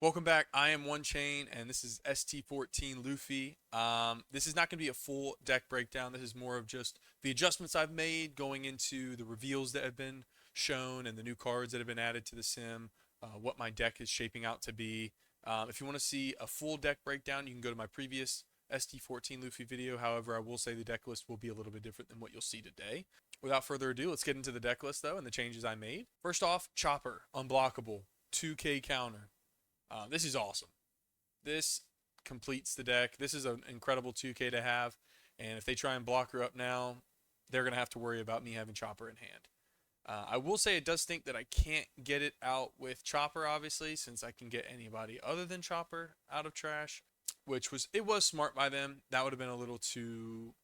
Welcome back. I am One Chain, and this is ST14 Luffy. This is not going to be a full deck breakdown. This is more of just the adjustments I've made going into the reveals that have been shown and the new cards that have been added to the sim, what my deck is shaping out to be. If you want to see a full deck breakdown, you can go to my previous ST14 Luffy video. However, I will say the deck list will be a little bit different than what you'll see today. Without further ado, let's get into the deck list, though, and the changes I made. First off, Chopper, unblockable, 2K counter. This is awesome. This completes the deck. This is an incredible 2K to have. And if they try and block her up now, they're going to have to worry about me having Chopper in hand. I will say it does think that I can't get it out with Chopper, obviously, since I can get anybody other than Chopper out of trash, which was smart by them. That would have been a little too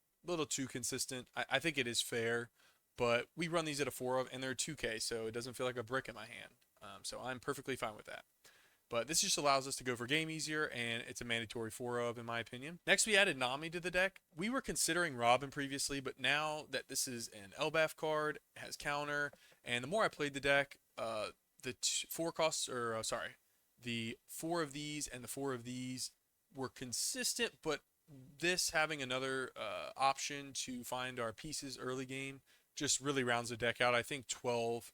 consistent. I think it is fair, but we run these at a 4 of, and they're 2K, so it doesn't feel like a brick in my hand. So I'm perfectly fine with that. But this just allows us to go for game easier, and it's a mandatory 4 of, in my opinion. Next, we added Nami to the deck. We were considering Robin previously, but now that this is an LBAF card, it has counter, and the more I played the deck, the 4 of these and the 4 of these were consistent, but this having another option to find our pieces early game just really rounds the deck out. I think 12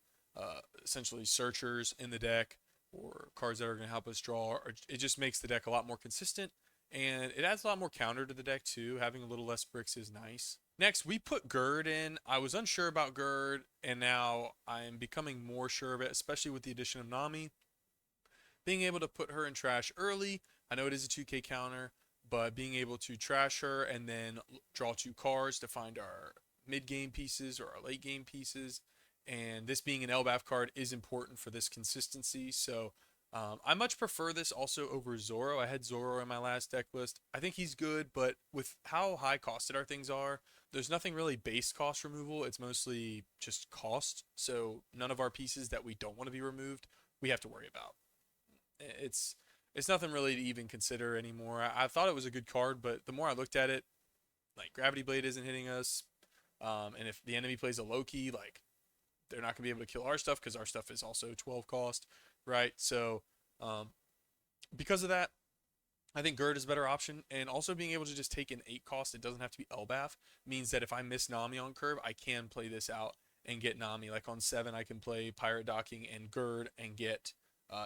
essentially searchers in the deck or cards that are going to help us draw. Or it just makes the deck a lot more consistent, and it adds a lot more counter to the deck too. Having a little less bricks is nice. Next, we put Gird in. I was unsure about Gird, and now I'm becoming more sure of it, especially with the addition of Nami. Being able to put her in trash early, I know it is a 2K counter, but being able to trash her and then draw 2 cards to find our mid-game pieces or our late-game pieces, and this being an LBAF card is important for this consistency. So I much prefer this also over Zoro. I had Zoro in my last deck list. I think he's good, but with how high costed our things are, there's nothing really base cost removal. It's mostly just cost. So none of our pieces that we don't want to be removed, we have to worry about. It's it's nothing really to even consider anymore. I thought it was a good card, but the more I looked at it, like Gravity Blade isn't hitting us. And if the enemy plays a Loki, like they're not going to be able to kill our stuff because our stuff is also 12 cost, right? So um, because of that, I think Gird is a better option. And also being able to just take an 8 cost, it doesn't have to be Elbaf, means that if I miss Nami on curve, I can play this out and get Nami. Like on 7, I can play Pirate Docking and Gird and get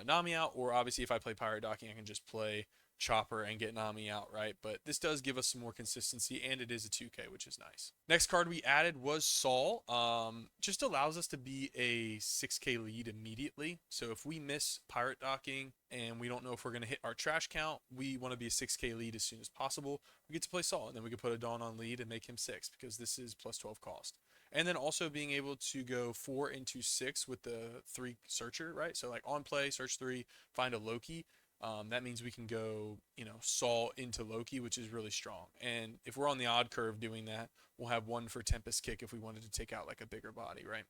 Nami out. Or obviously, if I play Pirate Docking, I can just play Chopper and get Nami out, right? But this does give us some more consistency, and it is a 2K, which is nice. Next card we added was Saul. Just allows us to be a 6K lead immediately. So if we miss Pirate Docking and we don't know if we're going to hit our trash count, we want to be a 6K lead as soon as possible. We get to play Saul, and then we can put a Dawn on lead and make him 6 because this is plus 12 cost. And then also being able to go 4 into 6 with the 3 searcher, right? So like on play, search 3, find a Loki. That means we can go, Saul into Loki, which is really strong. And if we're on the odd curve doing that, we'll have 1 for Tempest Kick if we wanted to take out like a bigger body, right?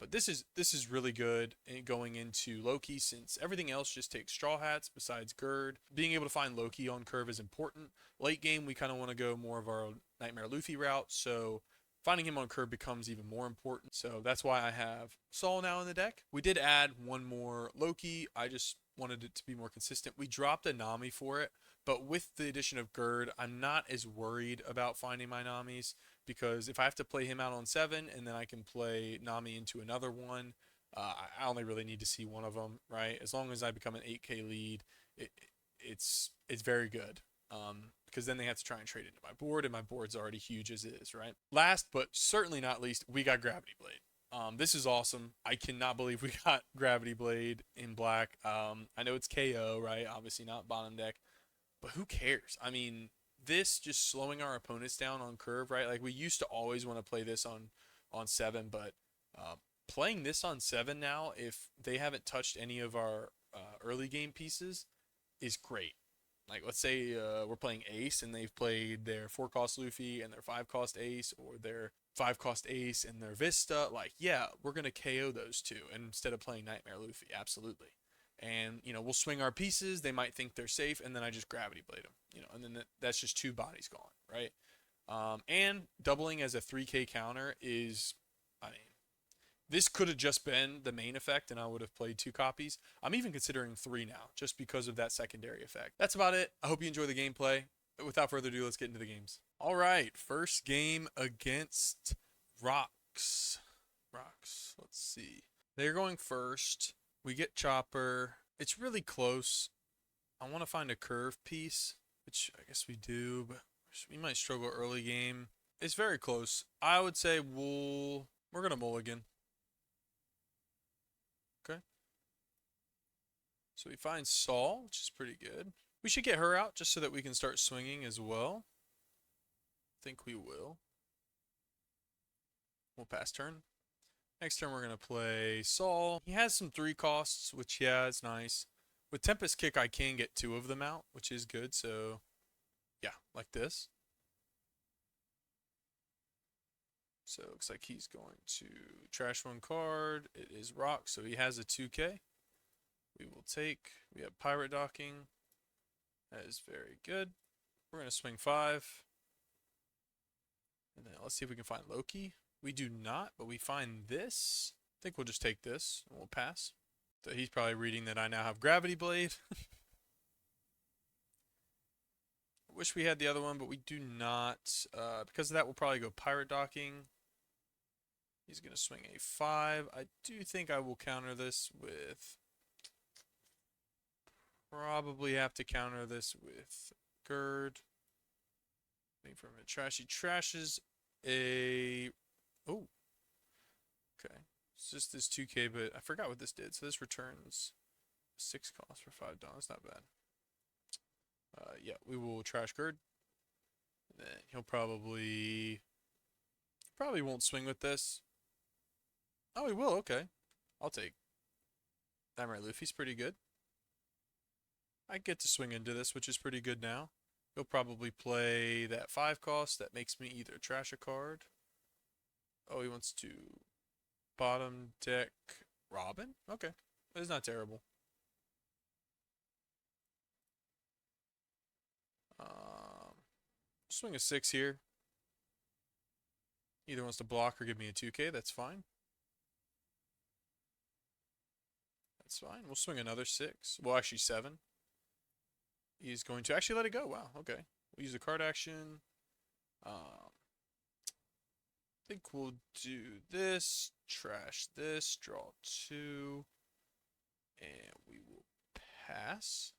But this is really good going into Loki, since everything else just takes Straw Hats besides Gird. Being able to find Loki on curve is important. Late game, we kind of want to go more of our Nightmare Luffy route, so finding him on curve becomes even more important. So that's why I have Saul now in the deck. We did add one more Loki. I just wanted it to be more consistent. We dropped a Nami for it, but with the addition of Gird, I'm not as worried about finding my Namis, because if I have to play him out on 7 and then I can play Nami into another one, I only really need to see one of them, right? As long as I become an 8K lead, it, it's very good. Because then they have to try and trade into my board, and my board's already huge as is, right? Last but certainly not least, we got Gravity Blade. This is awesome. I cannot believe we got Gravity Blade in black. I know it's KO, right? Obviously not bottom deck, but who cares? I mean, this just slowing our opponents down on curve, right? Like we used to always want to play this on 7, but playing this on 7 now, if they haven't touched any of our early game pieces, is great. Like let's say we're playing Ace and they've played their 4 cost Luffy and their 5 cost Ace, or their 5 cost Ace and their Vista. Like, yeah, we're gonna KO those two instead of playing Nightmare Luffy. Absolutely. And we'll swing our pieces. They might think they're safe, and then I just Gravity Blade them. And then that's just 2 bodies gone, right? And doubling as a 3K counter is, I mean, This could have just been the main effect and I would have played 2 copies. I'm even considering 3 now, just because of that secondary effect. That's about it. I hope you enjoy the gameplay. Without further ado, let's get into the games. All right, first game against Rocks. Let's see. They're going first. We get Chopper. It's really close. I want to find a curve piece, which I guess we do, but we might struggle early game. It's very close. I would say we're gonna mulligan. Okay. So we find Saul, which is pretty good. We should get her out just so that we can start swinging as well. I think we will. We'll pass turn. Next turn we're going to play Saul. He has some 3 costs, which, yeah, it's nice. With Tempest Kick, I can get 2 of them out, which is good. So, yeah, like this. So it looks like he's going to trash 1 card. It is Rock, so he has a 2K. We will take. We have Pirate Docking. That is very good. We're going to swing 5. And then let's see if we can find Loki. We do not, but we find this. I think we'll just take this and we'll pass. So he's probably reading that I now have Gravity Blade. Wish we had the other one, but we do not. Because of that, we'll probably go Pirate Docking. He's going to swing a 5. I do think I will counter this with... Probably have to counter this with Gird. Waiting for him to trash. He trashes a... Oh. Okay. It's just this 2K, but I forgot what this did. So this returns 6 cost for $5. Not bad. Yeah, we will trash Gird. And then he'll probably won't swing with this. Oh, he will. Okay. I'll take. Samurai Luffy's pretty good. I get to swing into this, which is pretty good now. He'll probably play that 5 cost. That makes me either trash a card. Oh, he wants to bottom deck Robin? Okay. It's not terrible. Swing a 6 here. Either wants to block or give me a 2K. That's fine. That's fine. We'll swing another 6. Well, actually 7. He's going to actually let it go. Wow, okay. We'll use a card action. I think we'll do this, trash this, draw 2, and we will pass.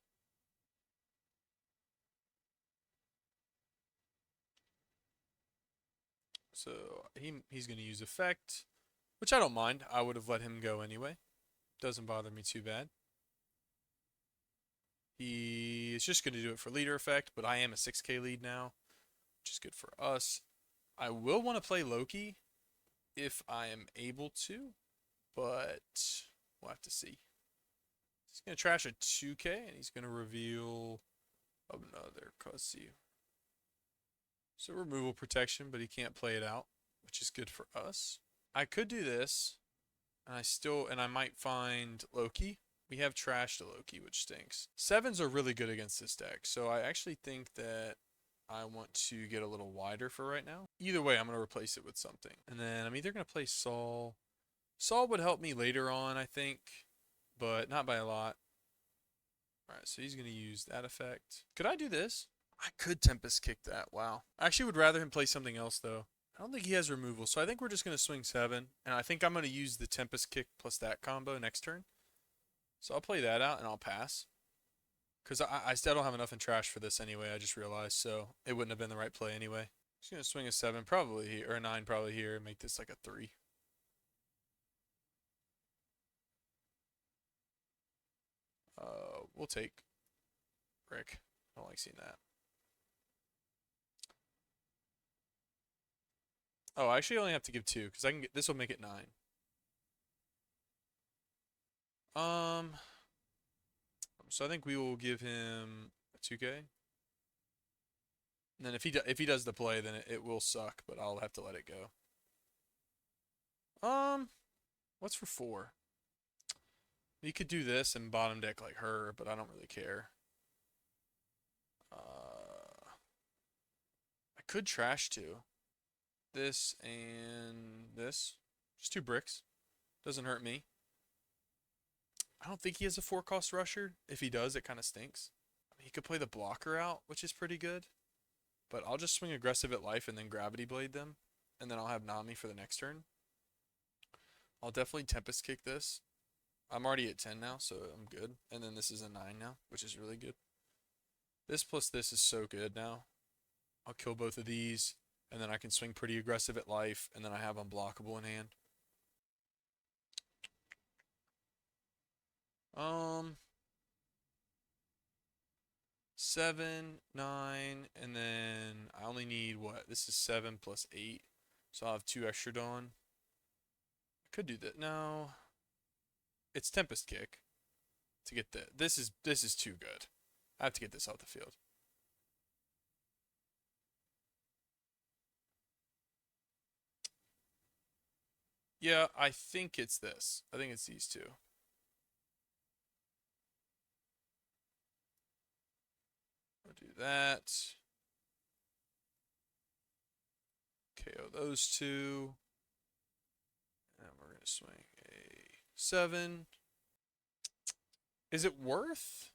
So he's going to use effect, which I don't mind. I would have let him go anyway. Doesn't bother me too bad. He is just going to do it for leader effect, but I am a 6K lead now, which is good for us. I will want to play Loki if I am able to, but we'll have to see. He's going to trash a 2K, and he's going to reveal another Cossie. So removal protection, but he can't play it out, which is good for us. I could do this, and I might find Loki. We have trashed a Loki, which stinks. 7s are really good against this deck, so I actually think that I want to get a little wider for right now. Either way, I'm going to replace it with something. And then I'm either going to play Saul. Saul would help me later on, I think, but not by a lot. Alright, so he's going to use that effect. Could I do this? I could Tempest Kick that. Wow. I actually would rather him play something else, though. I don't think he has removal, so I think we're just going to swing 7. And I think I'm going to use the Tempest Kick plus that combo next turn. So I'll play that out and I'll pass. Because I still don't have enough in trash for this anyway, I just realized. So it wouldn't have been the right play anyway. Just going to swing a 7 probably here, or a 9 probably here, and make this like a 3. We'll take Rick. I don't like seeing that. Oh, I actually only have to give 2, because I can get this will make it 9. So I think we will give him a 2K. And then if he does the play, then it will suck, but I'll have to let it go. What's for 4? You could do this and bottom deck like her, but I don't really care. I could trash 2. This and this. Just 2 bricks. Doesn't hurt me. I don't think he has a 4-cost rusher. If he does, it kind of stinks. I mean, he could play the blocker out, which is pretty good. But I'll just swing aggressive at life and then gravity blade them. And then I'll have Nami for the next turn. I'll definitely Tempest Kick this. I'm already at 10 now, so I'm good. And then this is a 9 now, which is really good. This plus this is so good now. I'll kill both of these, and then I can swing pretty aggressive at life, and then I have unblockable in hand. 7, 9, and then I only need what? This is 7 plus 8, so I'll have 2 extra Dawn. I could do that. No, it's Tempest Kick to get the. This is too good. I have to get this off the field. Yeah, I think it's this. I think it's these two. I'll do that. KO those two. And we're going to swing a 7. Is it worth?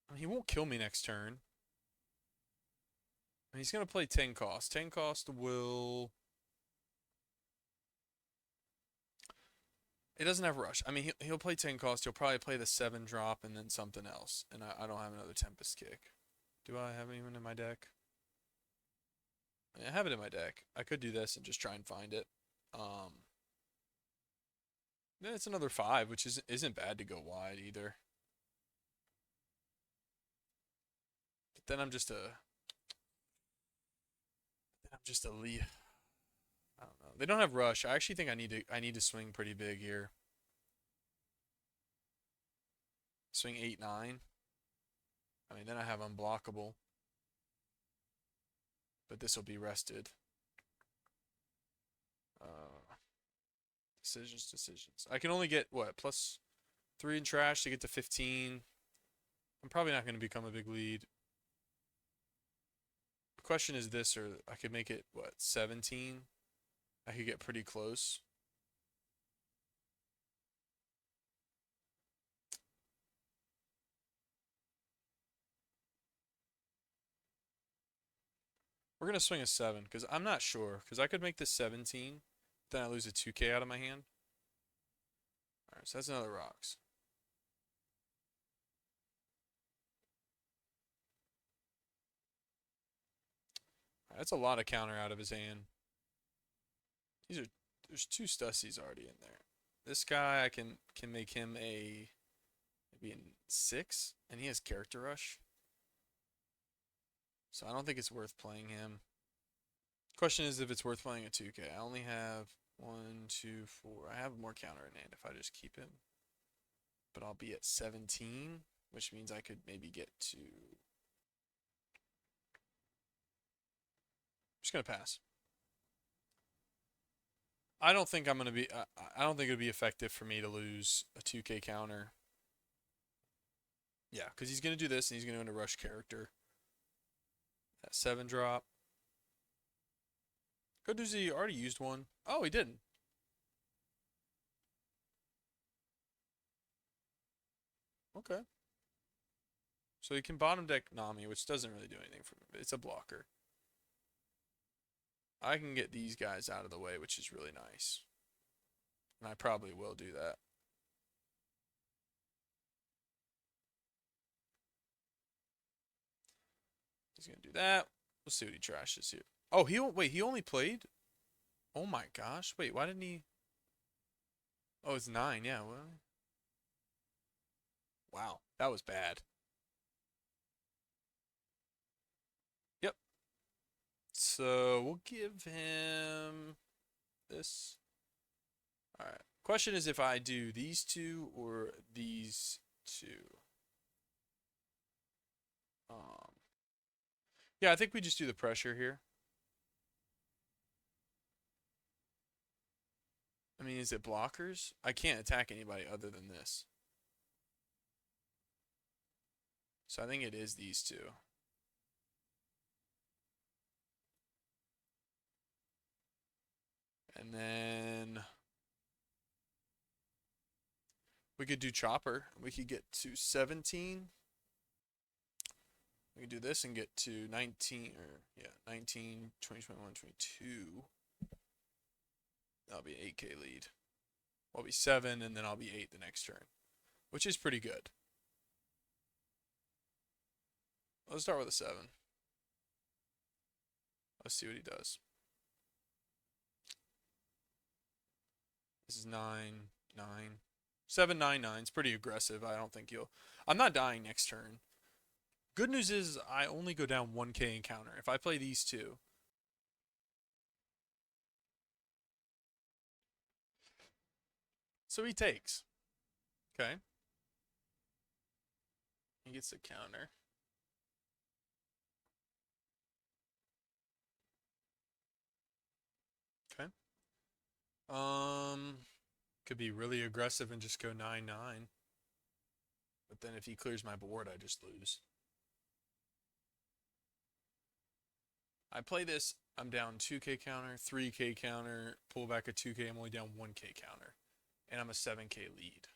I mean, he won't kill me next turn. I mean, he's going to play 10 cost. 10 cost will... It doesn't have rush. I mean, he'll play 10 cost. He'll probably play the 7 drop and then something else. And I don't have another Tempest Kick. Do I have anyone in my deck? I have it in my deck. I could do this and just try and find it. Then it's another 5, which isn't bad to go wide either. But then I'm just a lead. I don't know. They don't have rush. I actually think I need to swing pretty big here. Swing 8, 9. I mean, then I have unblockable. But this will be rested. Decisions. I can only get, what, +3 in trash to get to 15. I'm probably not going to become a big lead. The question is this, or I could make it, what, 17? I could get pretty close. We're going to swing a 7, because I'm not sure. Because I could make this 17, then I lose a 2k out of my hand. Alright, so that's another rocks. Right, that's a lot of counter out of his hand. There's 2 Stussies already in there. This guy, I can make him maybe a 6, and he has character rush. So I don't think it's worth playing him. Question is if it's worth playing a 2k. I only have 1, 2, 4. I have more counter in hand if I just keep him. But I'll be at 17, which means I could maybe get to... I'm just going to pass. I don't think I'm going to be... I don't think it would be effective for me to lose a 2k counter. Yeah, because he's going to do this, and he's going to go into rush character. That 7 drop. Good news, he already used one. Oh, he didn't. Okay. So he can bottom deck Nami, which doesn't really do anything for me. It's a blocker. I can get these guys out of the way, which is really nice. And I probably will do that. He's going to do that. Let's see what he trashes here. Oh, wait, he only played? Oh my gosh. Wait, why didn't he? Oh, it's 9, yeah. Well, wow, that was bad. Yep. So we'll give him this. All right. Question is if I do these 2 or these 2. Yeah, I think we just do the pressure here. I mean, is it blockers? I can't attack anybody other than this. So I think it is these 2. And then we could do Chopper. We could get to 17. We could do this and get to 19, or yeah, 19, 20, 21, 22. That'll be an 8K lead. I'll be 7, and then I'll be 8 the next turn, which is pretty good. Let's start with a 7. Let's see what he does. This is 9, 9. 7, 9, 9. It's pretty aggressive. I don't think you'll... I'm not dying next turn. Good news is I only go down 1K in counter. If I play these two... So he takes. Okay. He gets a counter. Okay. Could be really aggressive and just go 9, 9. But then if he clears my board, I just lose. I play this, I'm down 2K counter, 3K counter, pull back a 2K, I'm only down 1K counter. And I'm a 7K lead.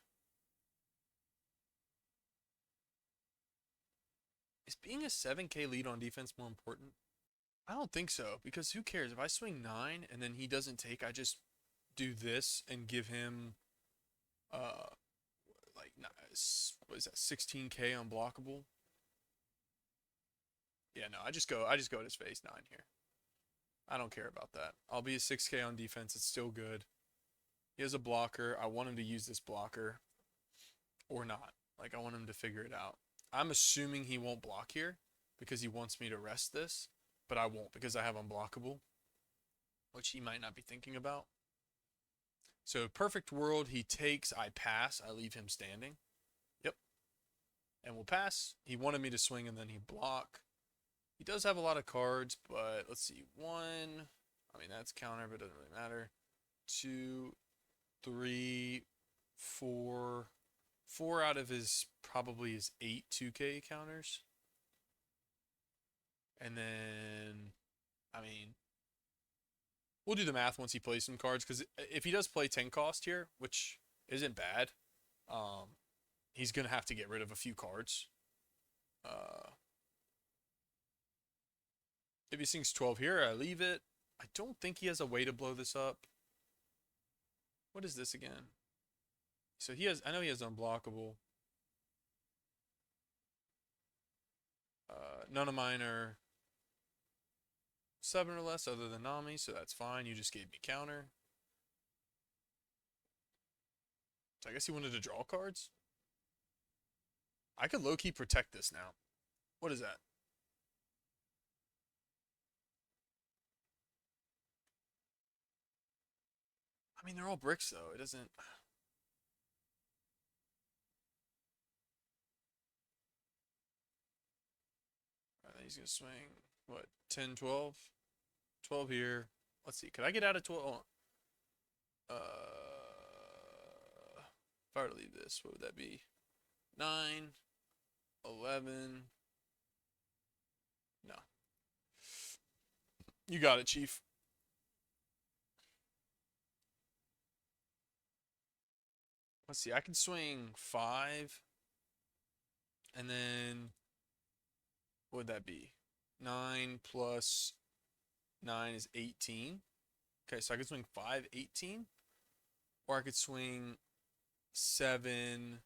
Is being a 7K lead on defense more important? I don't think so, because who cares? If I swing 9 and then he doesn't take, I just do this and give him, like, what is that, 16K unblockable? Yeah, no, I just go at his face 9 here. I don't care about that. I'll be a 6K on defense. It's still good. He has a blocker. I want him to use this blocker or not. Like, I want him to figure it out. I'm assuming he won't block here because he wants me to rest this, but I won't because I have unblockable, which he might not be thinking about. So perfect world, he takes, I pass, I leave him standing. Yep. And we'll pass. He wanted me to swing and then he block. He does have a lot of cards, but let's see. 1, I mean, that's counter, but it doesn't really matter. 2, 3, 4. 4 out of his probably his 8 2K counters. And then, I mean, we'll do the math once he plays some cards, because if he does play 10 cost here, which isn't bad, he's going to have to get rid of a few cards. If he sinks 12 here, I leave it. I don't think he has a way to blow this up. What is this again? So he has, I know he has unblockable. None of mine are 7 or less other than Nami, so that's fine. You just gave me counter. So I guess he wanted to draw cards? I could low-key protect this now. What is that? I mean, they're all bricks, though. It doesn't... He's going to swing, what, 10, 12? 12 here. Let's see. Could I get out of 12? If I were to leave this, what would that be? 9, 11. No. You got it, Chief. Let's see. I can swing 5. And then... what would that be? 9 plus 9 is 18. Okay, so I could swing 5, 18. Or I could swing 7,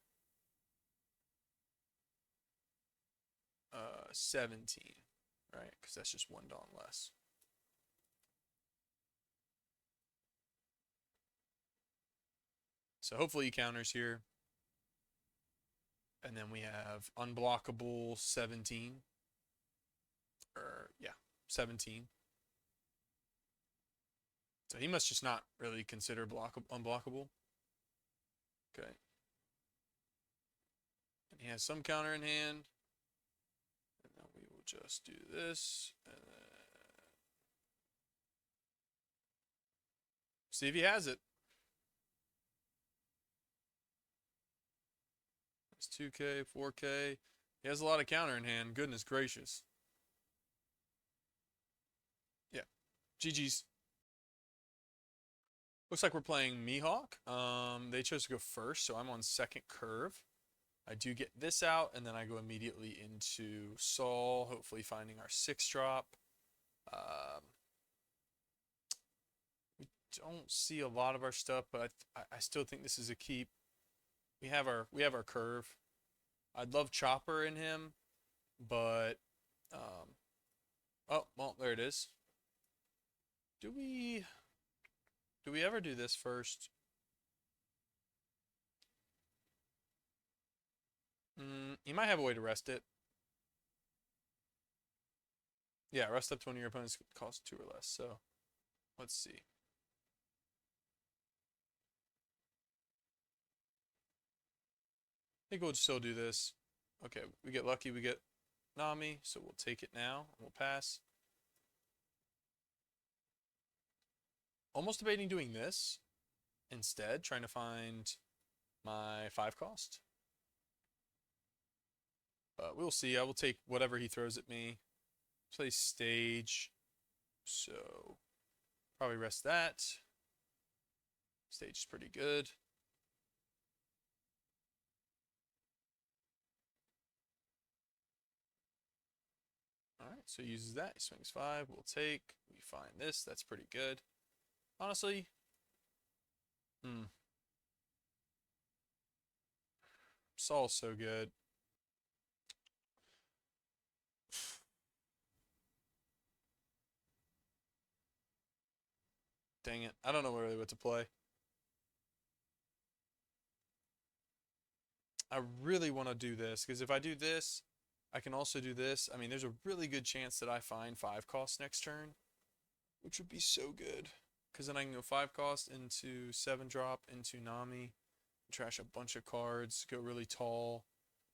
17. Right? Because that's just 1 dawn less. So hopefully he counters here. And then we have unblockable 17. Or, yeah, 17. So he must just not really consider unblockable. Okay. And he has some counter in hand. And then we will just do this. And then see if he has it. It's 2K, 4K. He has a lot of counter in hand. Goodness gracious. Yeah. GG's. Looks like we're playing Mihawk. They chose to go first, so I'm on second curve. I do get this out, and then I go immediately into Saul, hopefully finding our 6-drop. Um, we don't see a lot of our stuff, but I still think this is a keep. We have our curve. I'd love Chopper in him, but oh well, there it is. Do we ever do this first? You might have a way to rest it. Yeah, rest up to one of your opponents cost 2 or less. So let's see. I think we'll still do this. Okay, we get lucky. We get Nami, so we'll take it now. We'll pass. Almost debating doing this instead, trying to find my 5 cost. But we'll see. I will take whatever he throws at me. Play stage. So probably rest that. Stage is pretty good. Alright, so he uses that. He swings 5. We'll take. We find this. That's pretty good. Honestly. Saul's so good. Dang it. I don't know really what to play. I really want to do this, because if I do this, I can also do this. I mean, there's a really good chance that I find 5 cost next turn, which would be so good. Because then I can go 5 cost into 7-drop into Nami, trash a bunch of cards, go really tall,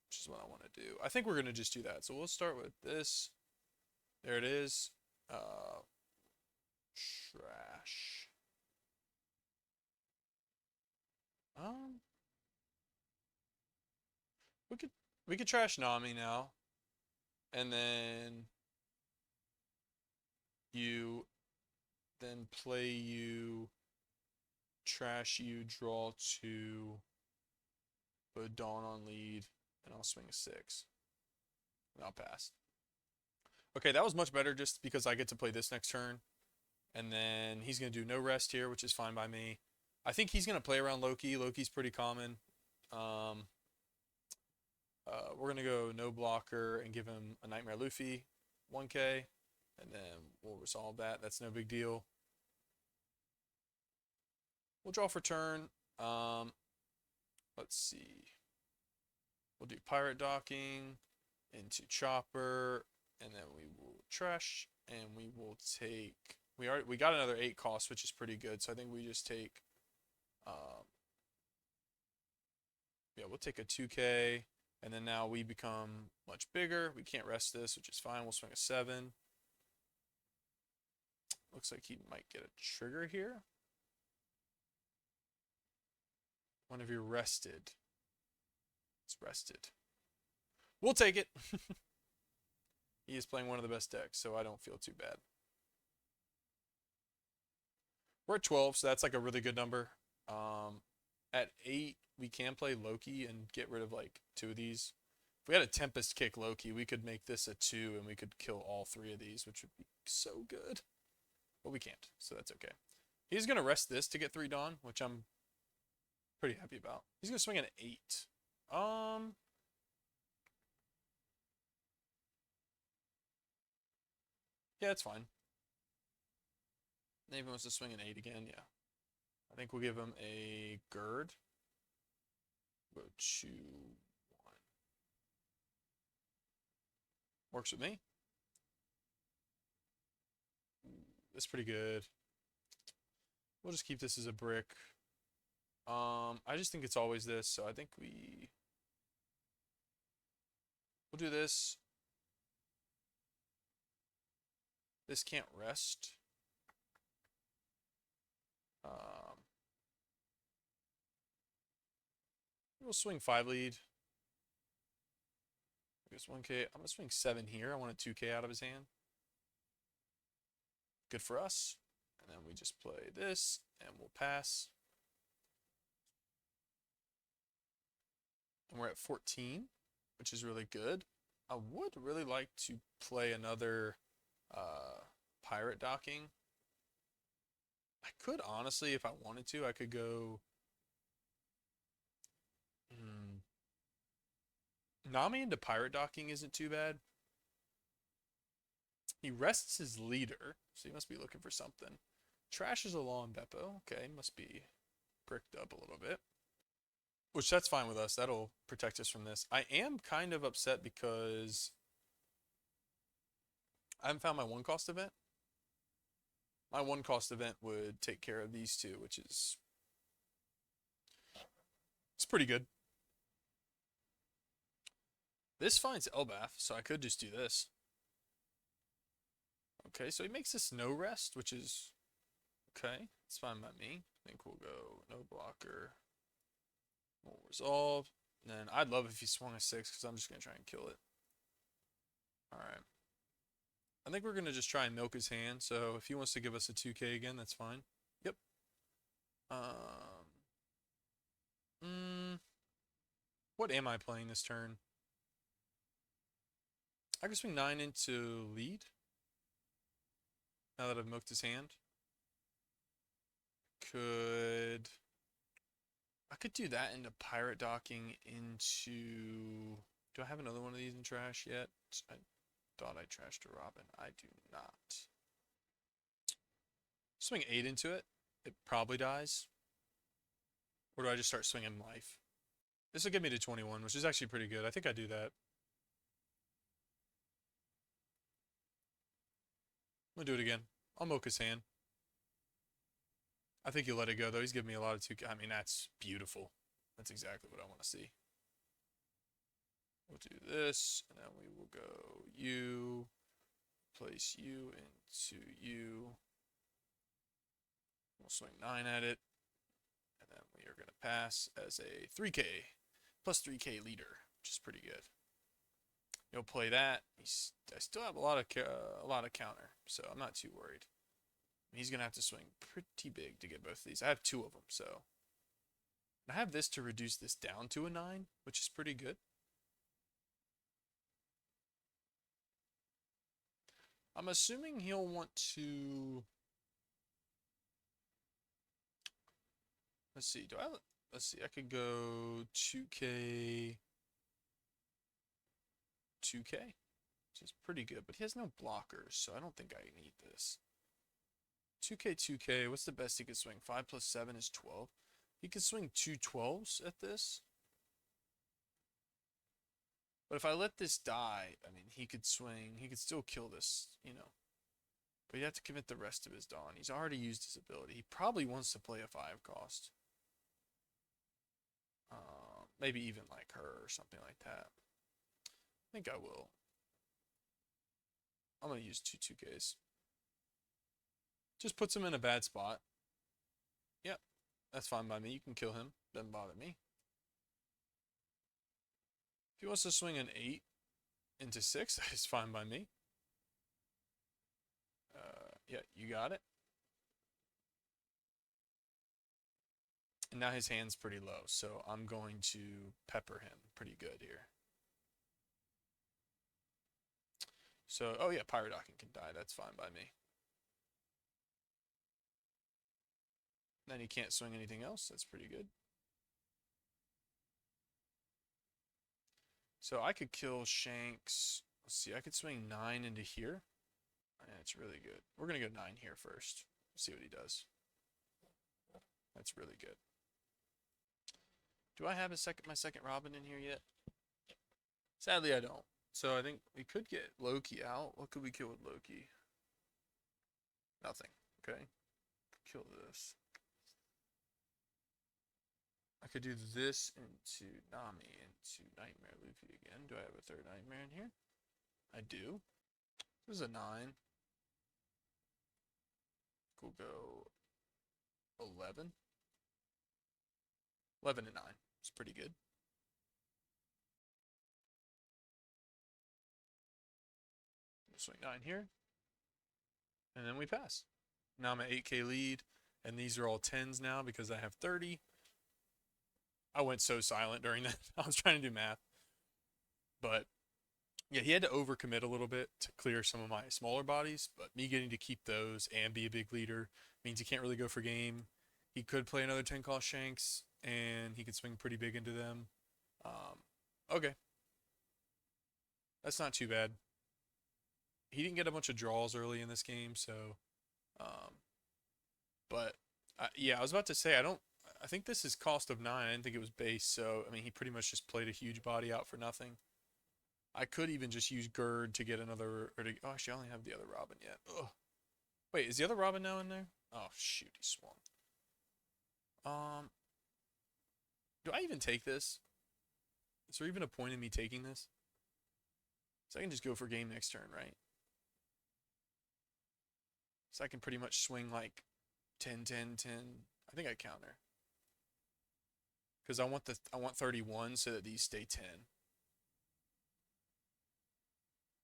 which is what I want to do. I think we're going to just do that. So we'll start with this. There it is. Trash. Um, we could trash Nami now, and then you then play you, trash you, draw 2, put a Dawn on lead, and I'll swing a 6. And I'll pass. Okay, that was much better just because I get to play this next turn. And then he's going to do no rest here, which is fine by me. I think he's going to play around Loki. Loki's pretty common. We're going to go no blocker and give him a Nightmare Luffy, 1k. And then we'll resolve that. That's no big deal. We'll draw for turn. Let's see. We'll do Pirate Docking into Chopper. And then we will trash. And we will take... We got another 8 cost, which is pretty good. So I think we just take... yeah, we'll take a 2k. And then now we become much bigger. We can't rest this, which is fine. We'll swing a 7. Looks like he might get a trigger here. One of you rested. It's rested. We'll take it. He is playing one of the best decks, so I don't feel too bad. We're at 12, so that's like a really good number. At 8, we can play Loki and get rid of like 2 of these. If we had a Tempest kick Loki, we could make this a 2 and we could kill all 3 of these, which would be so good. But we can't, so that's okay. He's going to rest this to get 3 Dawn, which I'm pretty happy about. He's going to swing an 8. Yeah, it's fine. Maybe he wants to swing an 8 again, yeah. I think we'll give him a Gird. Go 2, 1. Works with me. That's pretty good. We'll just keep this as a brick. I just think it's always this, so I think we'll do this. This can't rest. We'll swing 5 lead. I guess 1k. I'm gonna swing 7 here. I want a 2k out of his hand. Good for us. And then we just play this, and we'll pass. And we're at 14, which is really good. I would really like to play another pirate docking. I could honestly, if I wanted to, I could go Nami into pirate docking isn't too bad. He rests his leader, so he must be looking for something. Trashes a law on Beppo. Okay, must be bricked up a little bit. Which that's fine with us. That'll protect us from this. I am kind of upset because I haven't found my one cost event. My one cost event would take care of these two, which is it's pretty good. This finds Elbath, so I could just do this. Okay, so he makes this no rest, which is okay. It's fine by me. I think we'll go no blocker. We'll resolve. And then I'd love if he swung a 6 because I'm just going to try and kill it. Alright. I think we're going to just try and milk his hand. So if he wants to give us a 2k again, that's fine. Yep. What am I playing this turn? I can swing 9 into lead. Now that I've milked his hand. I could do that into pirate docking into... Do I have another one of these in trash yet? I thought I trashed a Robin. I do not. Swing 8 into it. It probably dies. Or do I just start swinging life? This will get me to 21, which is actually pretty good. I think I do that. I'm gonna do it again. I'll milk his hand. I think he'll let it go, though. He's giving me a lot of 2k. I mean, that's beautiful. That's exactly what I want to see. We'll do this, and then we will go you, place you into you. We'll swing 9 at it, and then we are going to pass as a 3k, plus 3k leader, which is pretty good. You'll play that. I still have a lot of counter, so I'm not too worried. He's going to have to swing pretty big to get both of these. I have 2 of them, so. I have this to reduce this down to a 9, which is pretty good. I'm assuming he'll want to... Let's see, I could go 2k, 2k, which is pretty good, but he has no blockers, so I don't think I need this. 2k, 2k, what's the best he could swing? 5 plus 7 is 12. He could swing 2 12s at this. But if I let this die, I mean, he could still kill this, you know. But you have to commit the rest of his Dawn. He's already used his ability. He probably wants to play a 5 cost. Maybe even like her or something like that. I think I will. I'm going to use 2 2Ks. Just puts him in a bad spot. Yep, that's fine by me. You can kill him. Doesn't bother me. If he wants to swing an 8 into 6, that is fine by me. Yeah, you got it. And now his hand's pretty low, so I'm going to pepper him pretty good here. So, oh yeah, Pirate Docking can die. That's fine by me. Then he can't swing anything else. That's pretty good. So I could kill Shanks. Let's see, I could swing 9 into here. And it's really good. We're going to go 9 here first. See what he does. That's really good. Do I have my second Robin in here yet? Sadly, I don't. So I think we could get Loki out. What could we kill with Loki? Nothing. Okay. Kill this. I could do this into Nami, into Nightmare Luffy again. Do I have a third Nightmare in here? I do. This is a 9. We'll go 11. 11 and 9. It's pretty good. We'll swing 9 here. And then we pass. Now I'm at 8K lead, and these are all 10s now because I have 30. I went so silent during that. I was trying to do math. But yeah, he had to overcommit a little bit to clear some of my smaller bodies, but me getting to keep those and be a big leader means he can't really go for game. He could play another 10 cost shanks, and he could swing pretty big into them. Okay, that's not too bad. He didn't get a bunch of draws early in this game, so um, but yeah, I was about to say I think this is cost of 9. I didn't think it was base, so I mean he pretty much just played a huge body out for nothing. I could even just use Gird to get another. Oh, actually, I only have the other Robin yet. Ugh. Wait, is the other Robin now in there? Oh shoot, he swung. Um, do I even take this? Is there even a point in me taking this? So I can just go for game next turn, right? So I can pretty much swing like 10, 10, 10. I think I counter. Because I want 31 so that these stay 10.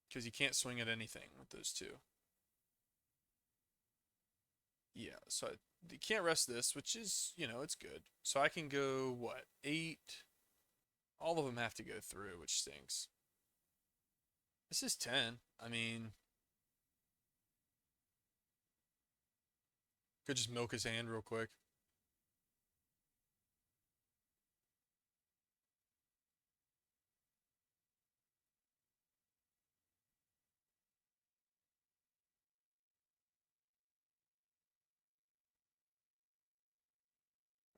Because you can't swing at anything with those two. Yeah, so you can't rest this, which is, it's good. So I can go, what, 8? All of them have to go through, which stinks. This is 10. I mean, could just milk his hand real quick.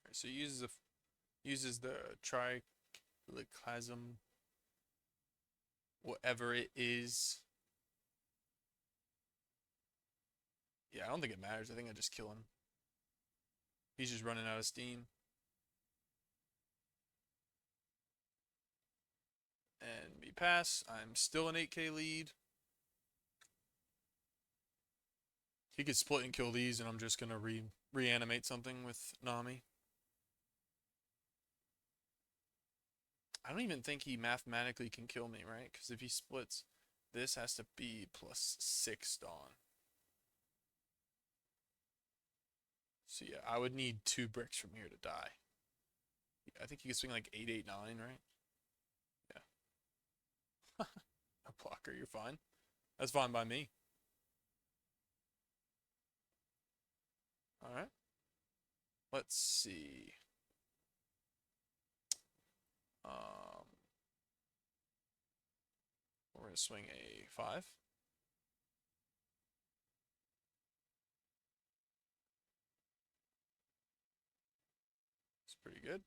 Right, so he uses the trichlasm, whatever it is. Yeah, I don't think it matters. I think I just kill him. He's just running out of steam. And me pass. I'm still an 8K lead. He could split and kill these, and I'm just gonna reanimate something with Nami. I don't even think he mathematically can kill me, right? Because if he splits, this has to be +6 Dawn. So yeah, I would need 2 bricks from here to die. I think you can swing like 8, 8, 9, right? Yeah. A blocker, you're fine. That's fine by me. All right. Let's see. Um, we're gonna swing a 5. It's pretty good.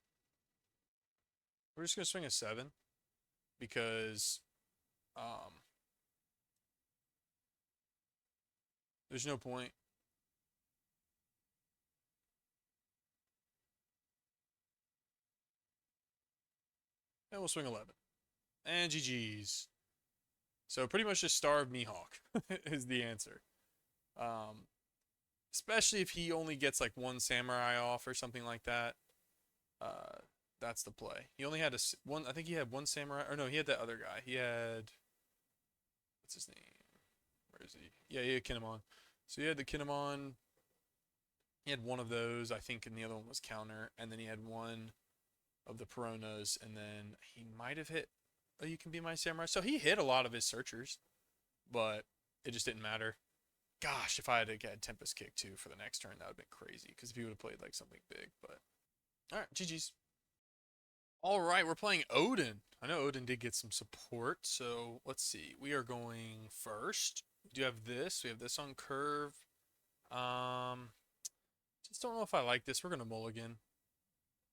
We're just gonna swing a 7 because um, there's no point. And we'll swing 11. And GG's. So pretty much just starve Mihawk is the answer. Um, especially if he only gets like 1 samurai off or something like that. Uh, that's the play. He only had one. I think he had 1 samurai. Or no, he had that other guy. He had, what's his name? Where is he? Yeah, he had Kinemon. So he had the Kinemon. He had 1 of those, I think, and the other one was counter. And then he had 1 of the Peronas, and then he might have hit. Oh, you can be my samurai. So he hit a lot of his searchers, but it just didn't matter. Gosh, if I had to get Tempest Kick too for the next turn, that would have been crazy. Because if he would have played like something big, but all right, GG's. All right, we're playing Oden. I know Oden did get some support, so let's see. We are going first. We do have this. We have this on curve. Um, just don't know if I like this. We're gonna mulligan,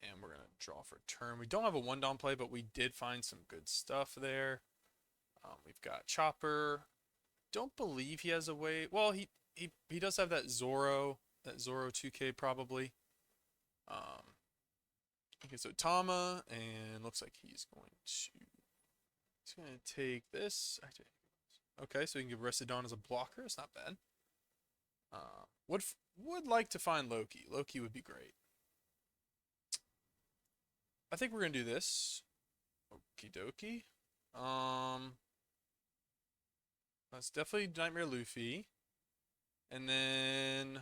and we're gonna draw for turn. We don't have a 1-down play, but we did find some good stuff there. We've got Chopper. Don't believe he has a way. Well, he does have that Zoro 2K probably. Um, okay, so Tama, and looks like he's going to take this. Okay, so he can give Rested Dawn as a blocker. It's not bad. Would like to find Loki. Loki would be great. I think we're gonna do this. Okie dokie. That's definitely Nightmare Luffy. And then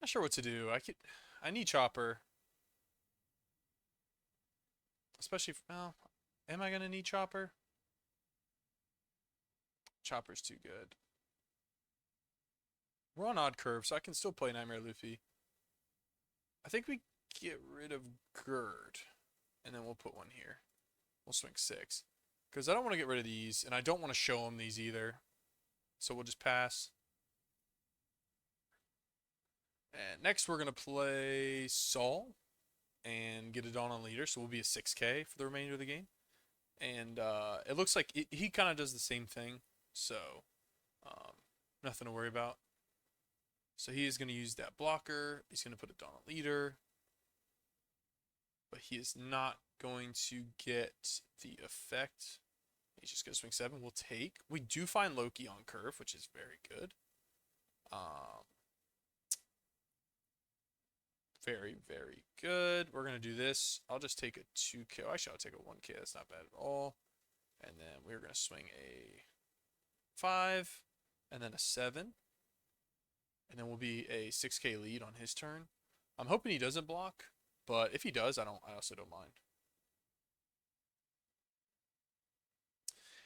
Not sure what to do. I need Chopper. Especially if, well, am I gonna need Chopper? Chopper's too good. We're on odd curve, so I can still play Nightmare Luffy. I think we get rid of Gird, and then we'll put one here. We'll swing 6. Because I don't want to get rid of these, and I don't want to show him these either. So we'll just pass. And next we're going to play Saul and get a Dawn on leader, so we'll be a 6K for the remainder of the game. And it looks like he kind of does the same thing, so nothing to worry about. So he is going to use that blocker. He's going to put a Dawn on leader. But he is not going to get the effect. He's just going to swing 7. We'll take. We do find Loki on curve, which is very good. Very, very good. We're going to do this. I'll just take a 2K. Actually, I'll take a 1K. That's not bad at all. And then we're going to swing a 5 and then a 7. And then we'll be a 6K lead on his turn. I'm hoping he doesn't block, but if he does, I also don't mind.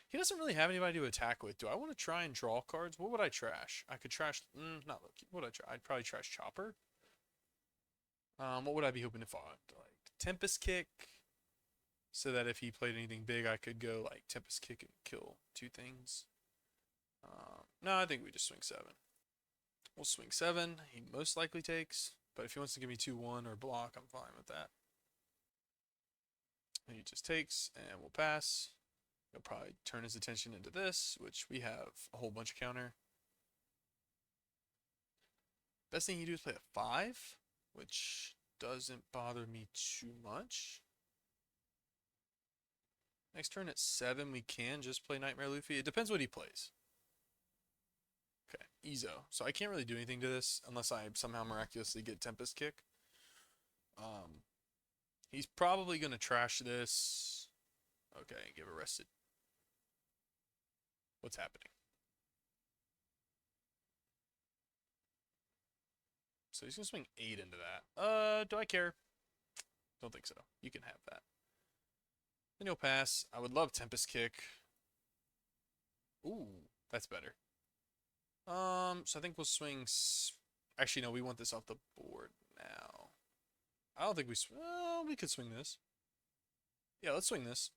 He doesn't really have anybody to attack with. Do I want to try and draw cards? What would I trash? I could trash, not Loki. What would I try? I'd probably trash Chopper. What would I be hoping to find? Like Tempest Kick, so that if he played anything big, I could go like Tempest Kick and kill 2 things. No, I think we just swing 7. We'll swing 7. He most likely takes, but if he wants to give me 2-1 or block, I'm fine with that. And he just takes, and we'll pass. He'll probably turn his attention into this, which we have a whole bunch of counter. Best thing you do is play a 5, which doesn't bother me too much. Next turn at 7, we can just play Nightmare Luffy. It depends what he plays. Okay, Ezo. So I can't really do anything to this unless I somehow miraculously get Tempest Kick. He's probably going to trash this. Okay, get arrested. What's happening? So he's going to swing 8 into that. Do I care? Don't think so. You can have that. Then he'll pass. I would love Tempest Kick. Ooh, that's better. So I think we'll swing. Actually, no, we want this off the board now. I don't think we. Well, we could swing this. Yeah, let's swing this.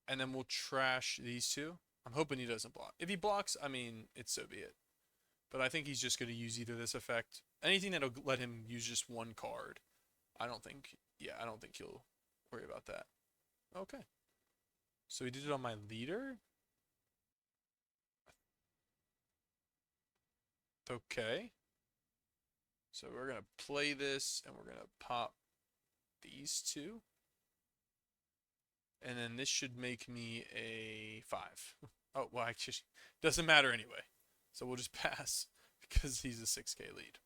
And then we'll trash these 2. I'm hoping he doesn't block. If he blocks, I mean, it's so be it. But I think he's just going to use either this effect. Anything that'll let him use just 1 card. I don't think he'll worry about that. Okay. So he did it on my leader. Okay. So we're going to play this, and we're going to pop these 2. And then this should make me a 5. Oh, well, actually, doesn't matter anyway. So we'll just pass because he's a 6K lead.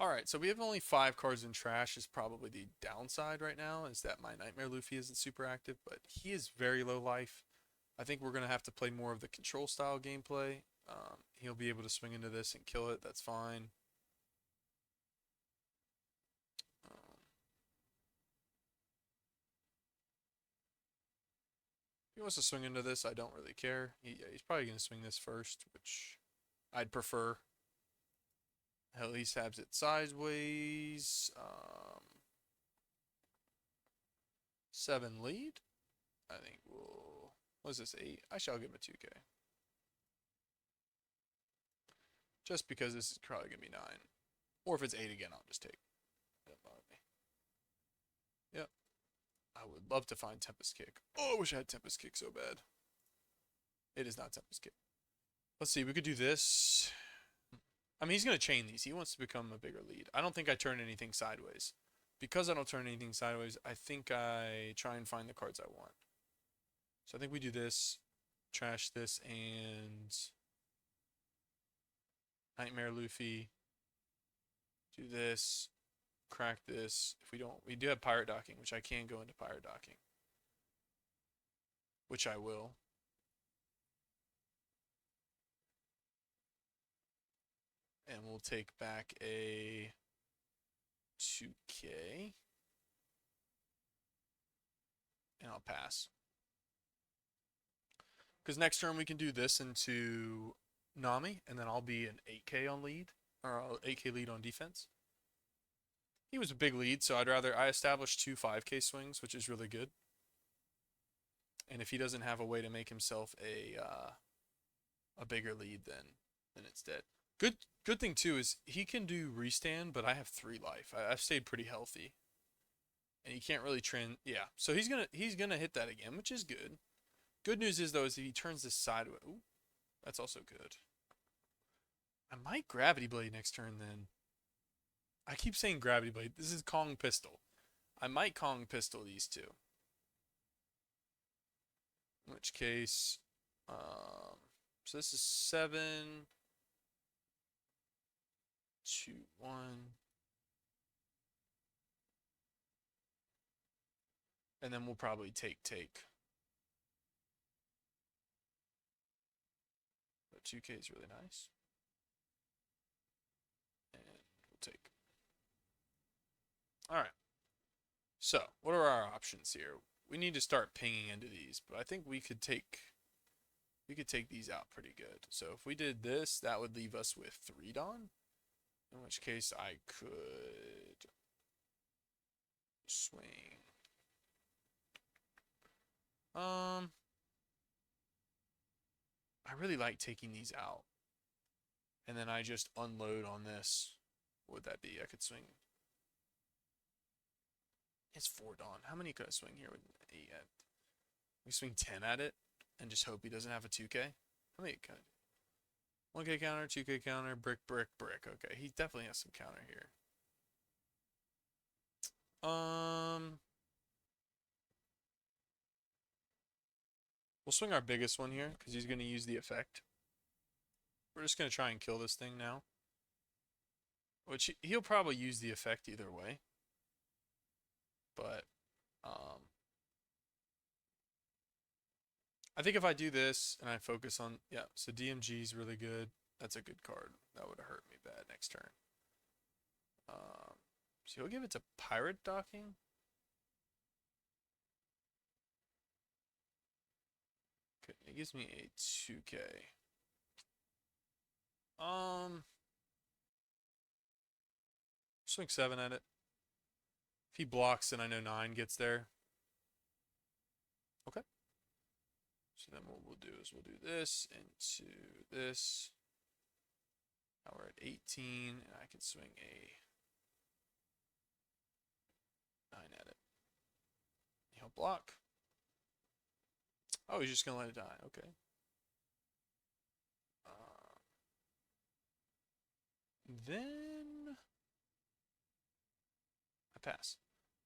Alright, so we have only 5 cards in trash is probably the downside right now, is that my Nightmare Luffy isn't super active, but he is very low life. I think we're going to have to play more of the control style gameplay. He'll be able to swing into this and kill it, that's fine. If he wants to swing into this, I don't really care. He's probably going to swing this first, which I'd prefer. At least has it sideways. 7 lead. I think we'll. What is this, 8? I shall give him a 2K. Just because this is probably going to be 9. Or if it's 8 again, I'll just take. Doesn't bother me. Yep. I would love to find Tempest Kick. Oh, I wish I had Tempest Kick so bad. It is not Tempest Kick. Let's see, we could do this. I mean, he's going to chain these. He wants to become a bigger lead. I don't think I turn anything sideways. Because I don't turn anything sideways, I think I try and find the cards I want. So I think we do this, trash this, and Nightmare Luffy. Do this, crack this. If we don't, we do have pirate docking, which I can go into pirate docking. Which I will. And we'll take back a 2K. And I'll pass. Because next turn we can do this into Nami, and then I'll be an 8K on lead, or 8K lead on defense. He was a big lead, so I established 2 5K swings, which is really good. And if he doesn't have a way to make himself a bigger lead, then it's dead. Good thing too is he can do restand, but I have 3 life. I've stayed pretty healthy, and he can't really trend. Yeah, so he's gonna hit that again, which is good. Good news is though is if he turns this sideways. Ooh, that's also good. I might gravity blade next turn then. I keep saying gravity blade. This is Kong pistol. I might Kong pistol these two. In which case, so this is 7, 2, 1. And then we'll probably take. But 2K is really nice. And we'll take. Alright. So, what are our options here? We need to start pinging into these, but I think we could take these out pretty good. So if we did this, that would leave us with 3 Dawn. In which case I could swing. I really like taking these out. And then I just unload on this. What would that be? I could swing. It's 4 Dawn. How many could I swing here with 8 at? We swing 10 at it and just hope he doesn't have a 2K. How many could I do? 1K counter, 2K counter, brick. Okay, he definitely has some counter here. We'll swing our biggest one here because he's going to use the effect. We're just going to try and kill this thing now. Which he'll probably use the effect either way. But I think if I do this and I focus on, yeah, so DMG is really good. That's a good card. That would hurt me bad next turn. So he'll give it to Pirate Docking. Okay, it gives me a 2K. Swing 7 at it. If he blocks, then I know 9 gets there. Okay. So then what we'll do is we'll do this into this. Now we're at 18, and I can swing a 9 at it. He'll block. Oh, he's just going to let it die. Okay. Then I pass.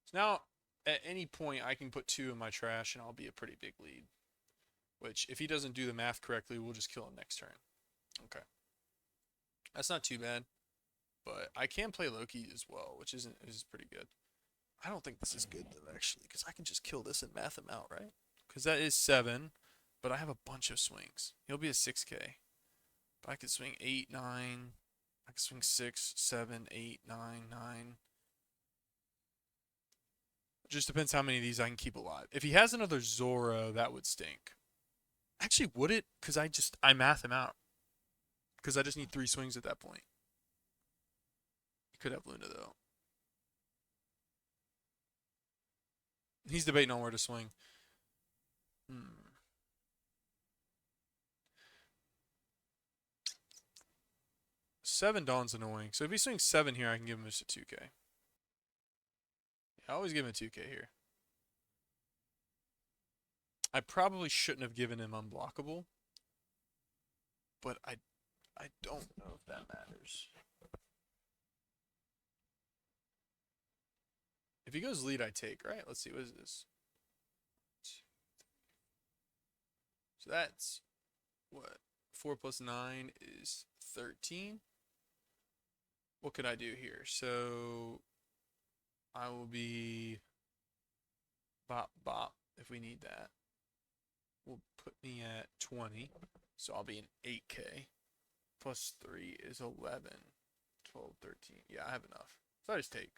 So now, at any point, I can put 2 in my trash, and I'll be a pretty big lead. Which, if he doesn't do the math correctly, we'll just kill him next turn. Okay. That's not too bad. But I can play Loki as well, which is pretty good. I don't think this is good, though, actually, because I can just kill this and math him out, right? Because that is 7, but I have a bunch of swings. He'll be a 6K. But I could swing 8, 9. I could swing 6, 7, 8, 9, 9. It just depends how many of these I can keep alive. If he has another Zoro, that would stink. Actually, would it? Because I math him out. Because I just need 3 swings at that point. He could have Luna, though. He's debating on where to swing. 7 Dawn's annoying. So if he swings 7 here, I can give him just a 2K. Yeah, I always give him a 2K here. I probably shouldn't have given him unblockable. But I don't know if that matters. If he goes lead, I take, right? Let's see, what is this? So that's, what? 4 plus 9 is 13. What could I do here? So I will be bop if we need that. Will put me at 20. So I'll be an 8K. plus 3 is 11, 12, 13. Yeah, I have enough. So I just take.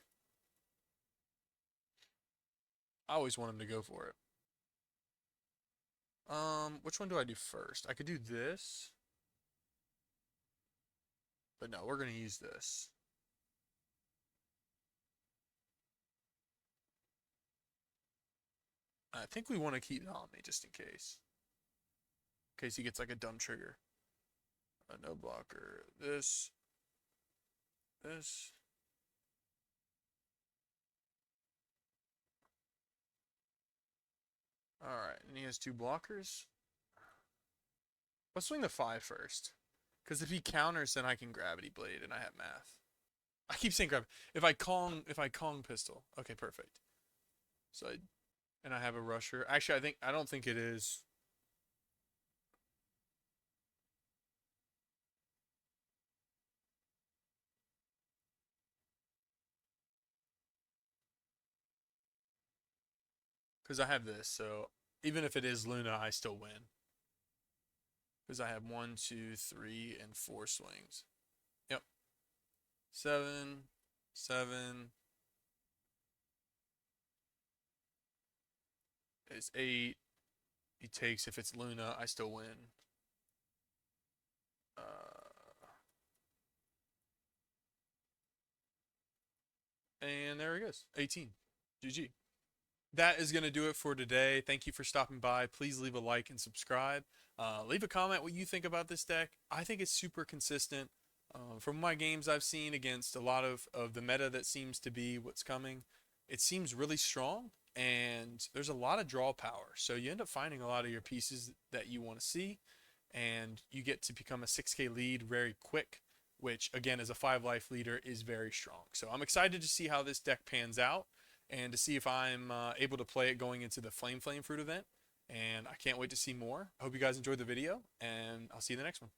I always want him to go for it. Which one do I do first? I could do this. But no, we're going to use this. I think we want to keep Nami just in case. In case he gets like a dumb trigger. No blocker. This. This. Alright, and he has 2 blockers. Let's swing the 5 first. Because if he counters, then I can Gravity Blade and I have math. I keep saying grab. If I Kong pistol. Okay, perfect. So and I have a rusher. Actually, I don't think it is. Because I have this, so even if it is Luna, I still win. Because I have 1, 2, 3, and 4 swings. Yep. 7, 7. It's 8. He takes if it's Luna, I still win. And there he goes. 18. GG. That is going to do it for today. Thank you for stopping by. Please leave a like and subscribe. Leave a comment what you think about this deck. I think it's super consistent. From my games I've seen against a lot of the meta that seems to be what's coming, it seems really strong, and there's a lot of draw power. So you end up finding a lot of your pieces that you want to see, and you get to become a 6K lead very quick, which again as a 5 life leader is very strong. So I'm excited to see how this deck pans out and to see if I'm able to play it going into the Flame Fruit event. And I can't wait to see more. I hope you guys enjoyed the video, and I'll see you in the next one.